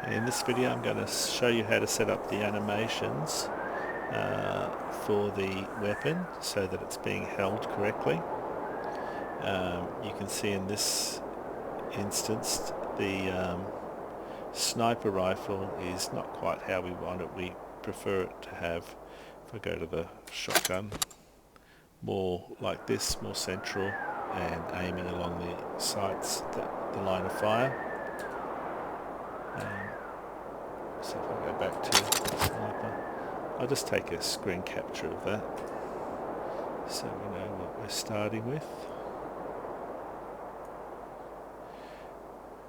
In this video I'm going to show you how to set up the animations for the weapon so that it's being held correctly. You can see in this instance the sniper rifle is not quite how we want it. We prefer it to have, if I go to the shotgun, more like this, more central and aiming along the sights, the line of fire. So if I go back to sniper, I'll just take a screen capture of that so we know what we're starting with.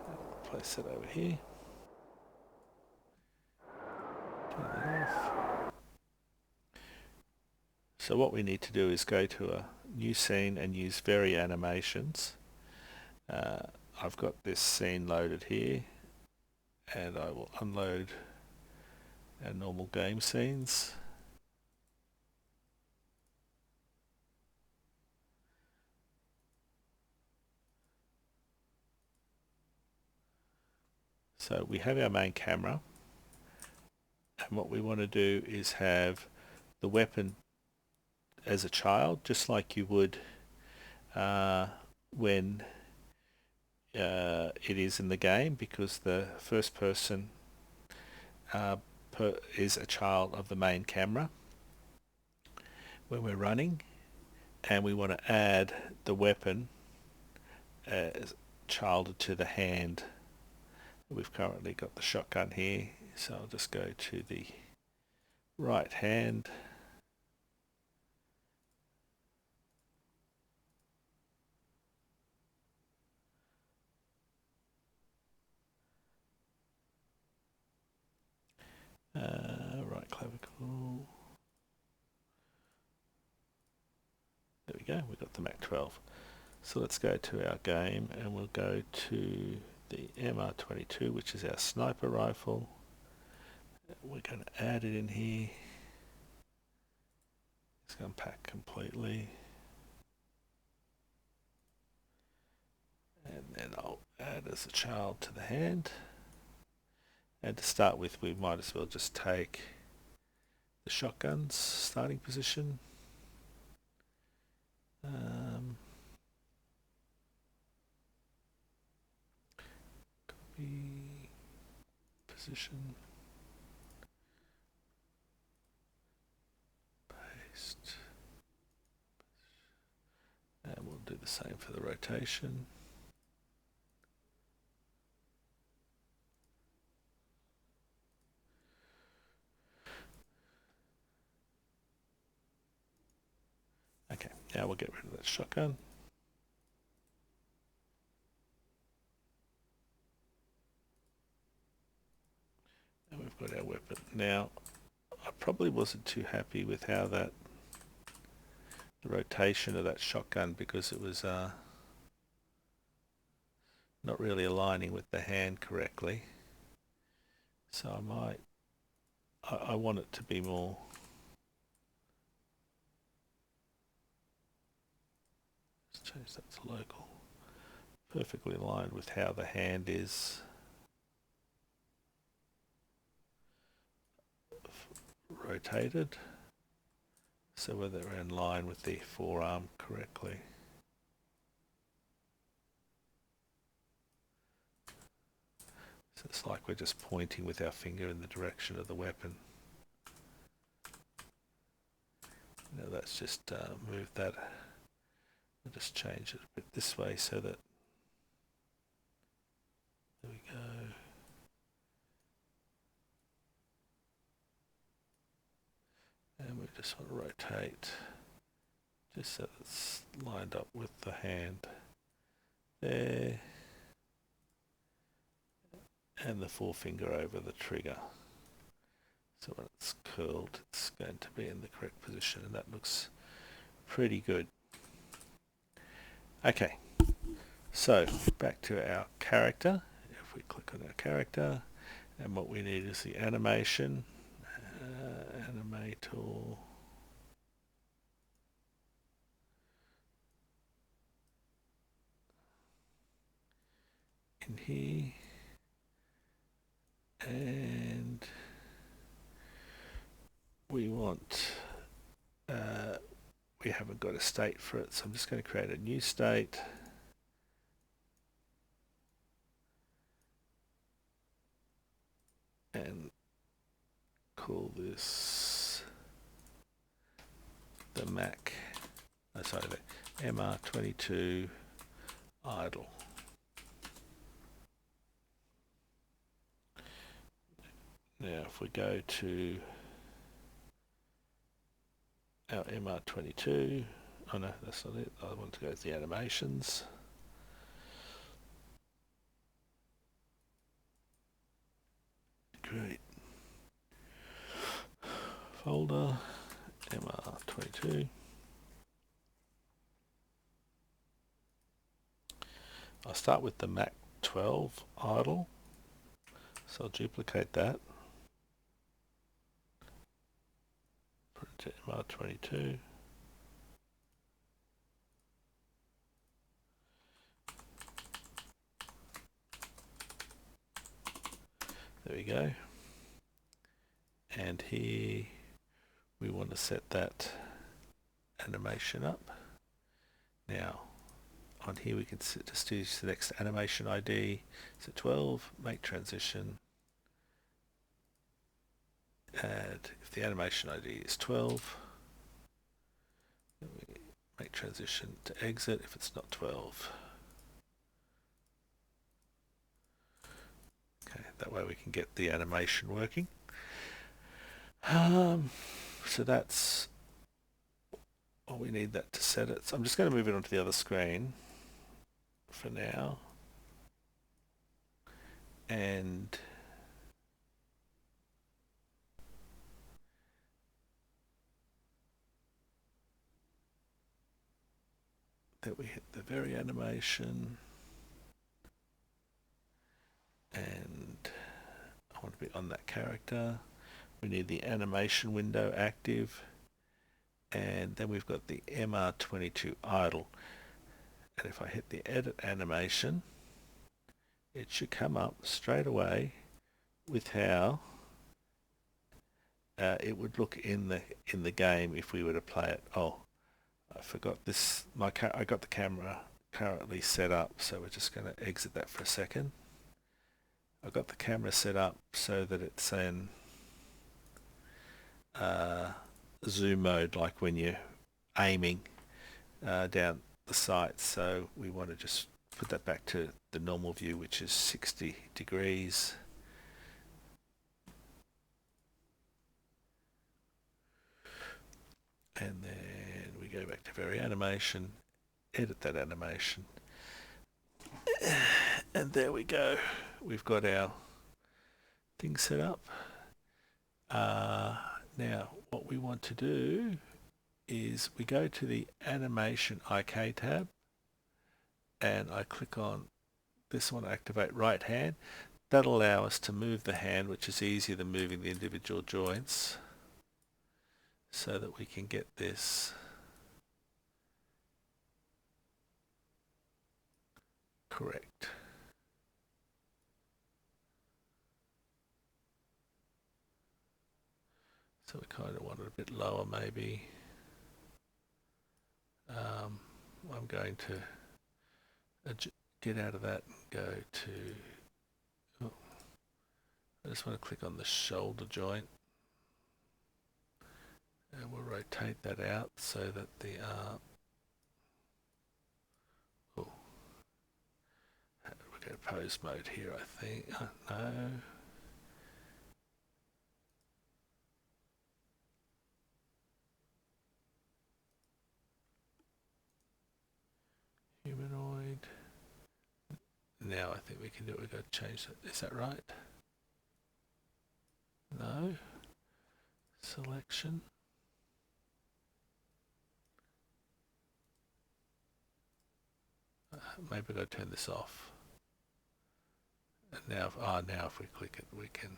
I'll place it over here. Turn that off. So what we need to do is go to a new scene and use vary animations. I've got this scene loaded here and I will unload our normal game scenes. So we have our main camera, and what we want to do is have the weapon as a child, just like you would when it is in the game, because the first person is a child of the main camera when we're running, and we want to add the weapon as childed to the hand. We've currently got the shotgun here, so I'll just go to the right hand. Right clavicle. There we go, we've got the Mac 12. So let's go to our game and we'll go to the MR22, which is our sniper rifle. We're going to add it in here. It's going to unpack completely. And then I'll add as a child to the hand. And to start with, we might as well just take the shotgun's starting position. Copy position. Paste. And we'll do the same for the rotation. Okay, now we'll get rid of that shotgun. And we've got our weapon. Now, I probably wasn't too happy with how the rotation of that shotgun, because it was not really aligning with the hand correctly. So I want it to be more, let's change that to local, perfectly aligned with how the hand is rotated, so whether they're in line with the forearm correctly. So it's like we're just pointing with our finger in the direction of the weapon. Now that's just move that. I'll just change it a bit this way so that, there we go. And we just want to rotate just so it's lined up with the hand there, and the forefinger over the trigger. So when it's curled, it's going to be in the correct position, and that looks pretty good. Okay, so back to our character. If we click on our character, and what we need is the animation, animator. In here, And we want, we haven't got a state for it, so I'm just going to create a new state. And call this the Mac, sorry, the MR22 idle. Now if we go to our MR22, oh no, that's not it, I want to go to the animations. Great. Folder, MR22. I'll start with the Mac 12 idle, so I'll duplicate that. Put it to MR22. There we go. And here we want to set that animation up. Now on here we can just use the next animation ID, so 12, make transition, add, if the animation ID is 12, make transition to exit if it's not 12. Okay, that way we can get the animation working. So that's all we need that to set it. So I'm just going to move it onto the other screen for now. And then we hit the very animation. And I want to be on that character. We need the animation window active. And then we've got the MR22 idle. And if I hit the edit animation, it should come up straight away with how it would look in the game if we were to play it. Oh, I forgot this. I got the camera currently set up, so we're just going to exit that for a second. I've got the camera set up so that it's in zoom mode, like when you're aiming down the sight. So we want to just put that back to the normal view, which is 60 degrees. And then we go back to very animation, edit that animation. And there we go. We've got our thing set up. Now, what we want to do is we go to the Animation IK tab, and I click on this one, activate right hand. That'll allow us to move the hand, which is easier than moving the individual joints, so that we can get this correct. So we kind of want it a bit lower maybe. I'm going to get out of that and go to, oh, I just want to click on the shoulder joint. And we'll rotate that out so that the we go to pose mode here, I think. No. Humanoid. Now I think we can do it. We've got to change that. Is that right? No. Selection. Maybe I've got to turn this off. And now, now if we click it, we can.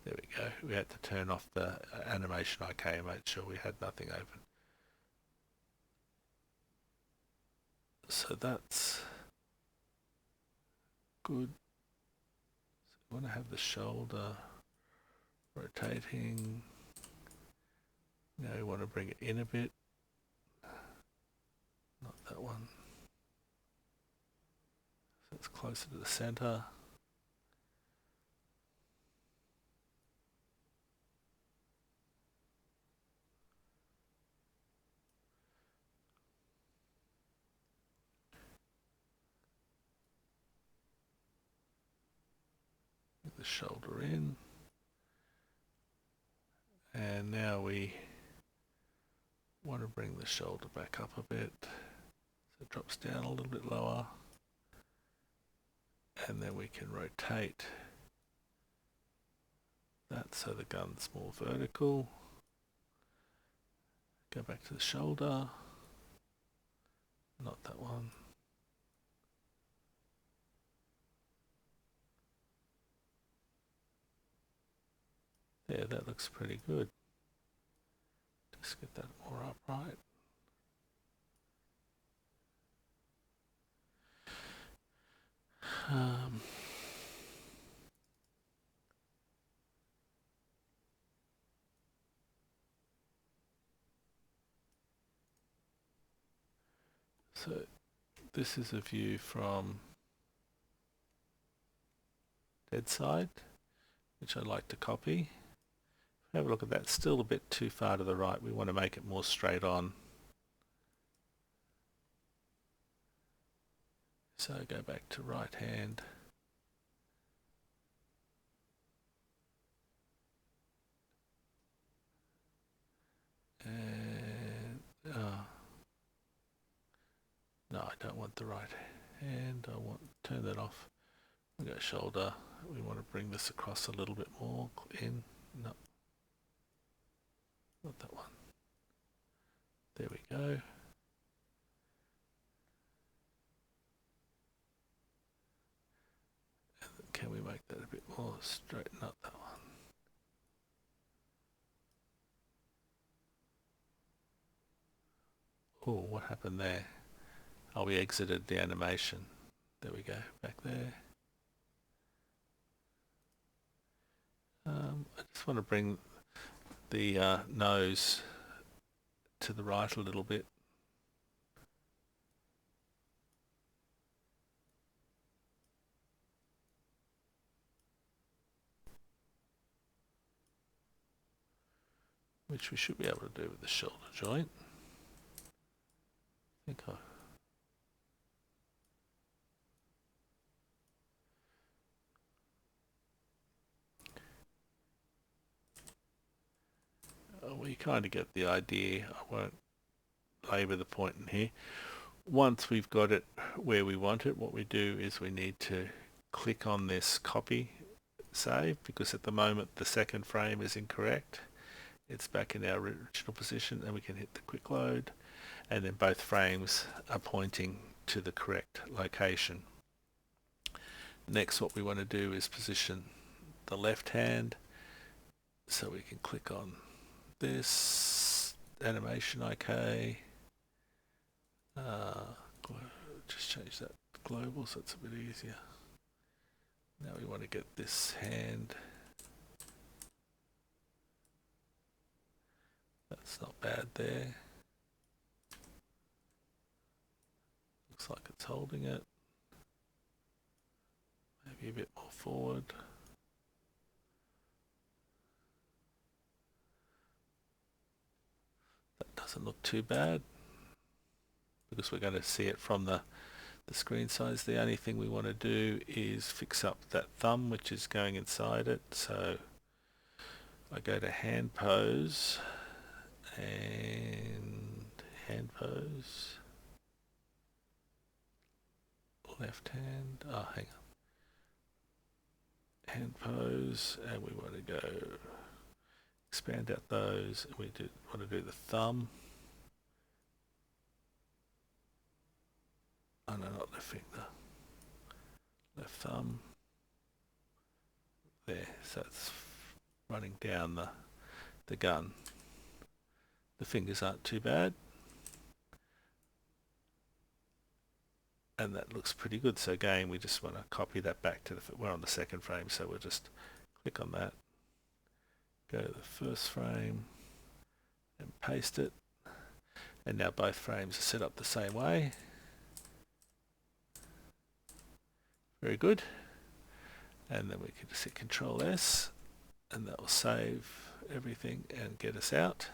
There we go. We had to turn off the animation IK and make sure we had nothing open. So that's good. We want to have the shoulder rotating. Now we want to bring it in a bit. Not that one. So it's closer to the center. Get the shoulder in. And now we want to bring the shoulder back up a bit. So it drops down a little bit lower. And then we can rotate that so the gun's more vertical. Go back to the shoulder. Not that one. There, that looks pretty good. Just get that more upright. So this is a view from dead side, which I'd like to copy. Have a look at that, still a bit too far to the right. We want to make it more straight on. So go back to right hand. And no, I don't want the right hand. I want to turn that off. We go shoulder. We want to bring this across a little bit more. In. No. Not that one. There we go. And can we make that a bit more straight? Not that one. Oh, what happened there? Oh, we exited the animation. There we go, back there. I just want to bring the nose to the right a little bit. Which we should be able to do with the shoulder joint. I think we kind of get the idea. I won't labour the point in here. Once we've got it where we want it, what we do is we need to click on this copy save, because at the moment the second frame is incorrect. It's back in our original position, and we can hit the quick load, and then both frames are pointing to the correct location. Next, what we want to do is position the left hand, so we can click on this animation OK. Just change that to global so it's a bit easier. Now we want to get this hand. That's not bad there. Looks like it's holding it. Maybe a bit more forward. That doesn't look too bad, because we're going to see it from the screen size. The only thing we want to do is fix up that thumb which is going inside it. So I go to hand pose and hand pose, left hand, hang on, hand pose, and we want to go expand out those. We want to do the thumb. Oh no, not left finger. Left thumb. There, so it's running down the gun. The fingers aren't too bad. and that looks pretty good. So again, we just want to copy that back to we're on the second frame, so we'll just click on that, go to the first frame and paste it, and now both frames are set up the same way. Very good. And then we can just hit Control S, and that will save everything and get us out.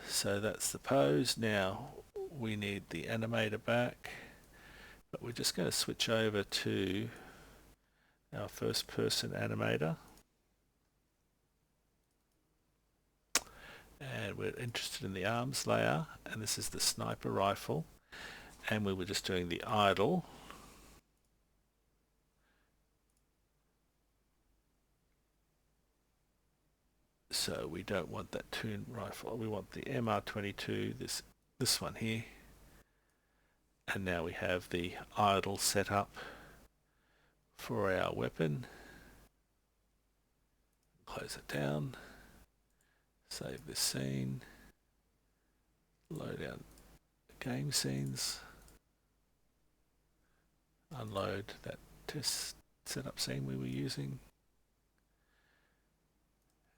So that's the pose. Now we need the animator back, but we're just going to switch over to our first person animator, and we're interested in the arms layer, and this is the sniper rifle, and we were just doing the idle. So we don't want that toon rifle, we want the MR22, this one here. And now we have the idle set up for our weapon. Close it down, save this scene, load out game scenes, unload that test setup scene we were using,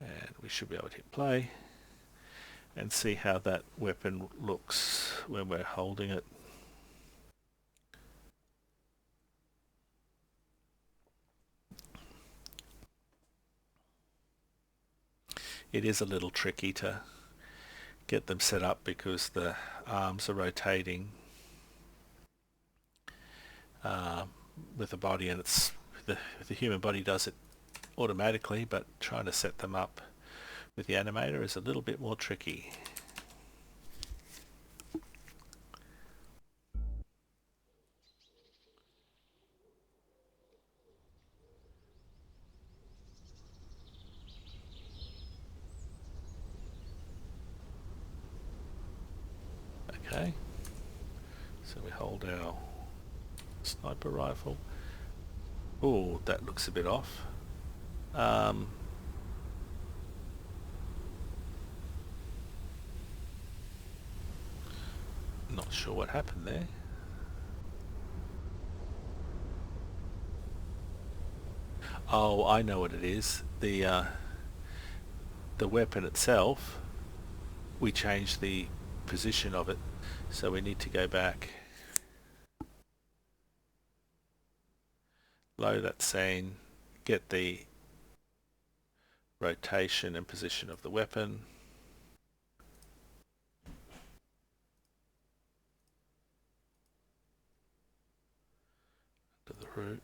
and we should be able to hit play and see how that weapon looks when we're holding it. It is a little tricky to get them set up because the arms are rotating with the body, and it's the human body does it automatically, but trying to set them up with the animator is a little bit more tricky. Okay, so we hold our sniper rifle. Oh, that looks a bit off. Not sure what happened there. Oh, I know what it is. The weapon itself, we changed the position of it, so we need to go back, load that scene, get the rotation and position of the weapon, to the root.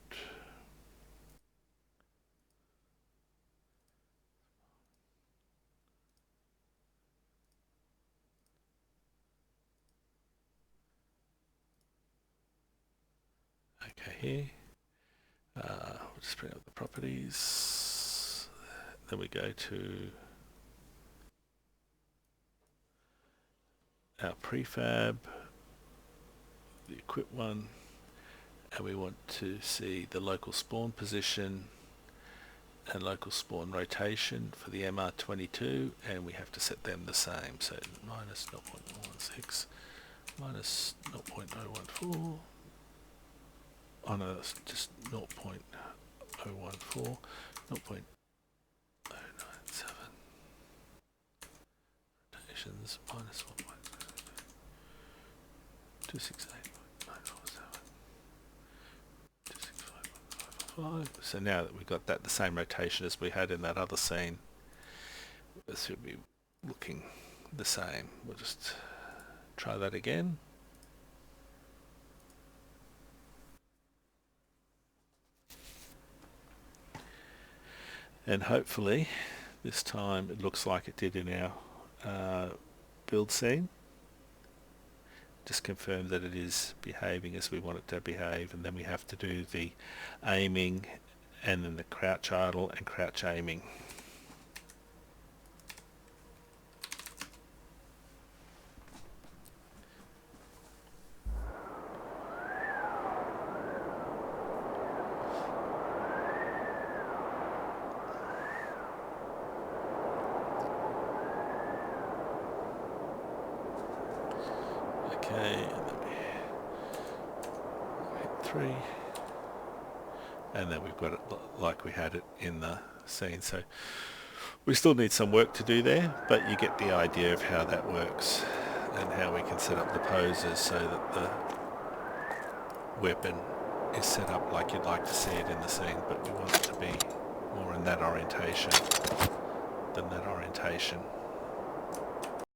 Okay, here. We'll just bring up the properties. Then we go to our prefab, the equip one, and we want to see the local spawn position and local spawn rotation for the MR22, and we have to set them the same. So minus 0.16, minus 0.014. Oh no, that's just 0.014, 0.097. Rotations minus 1.268.947. So now that we've got that the same rotation as we had in that other scene, this should be looking the same. We'll just try that again. And hopefully this time it looks like it did in our build scene. Just confirm that it is behaving as we want it to behave, and then we have to do the aiming and then the crouch idle and crouch aiming. Okay, and then 3, and then we've got it like we had it in the scene. So we still need some work to do there, but you get the idea of how that works and how we can set up the poses so that the weapon is set up like you'd like to see it in the scene, but we want it to be more in that orientation than that orientation.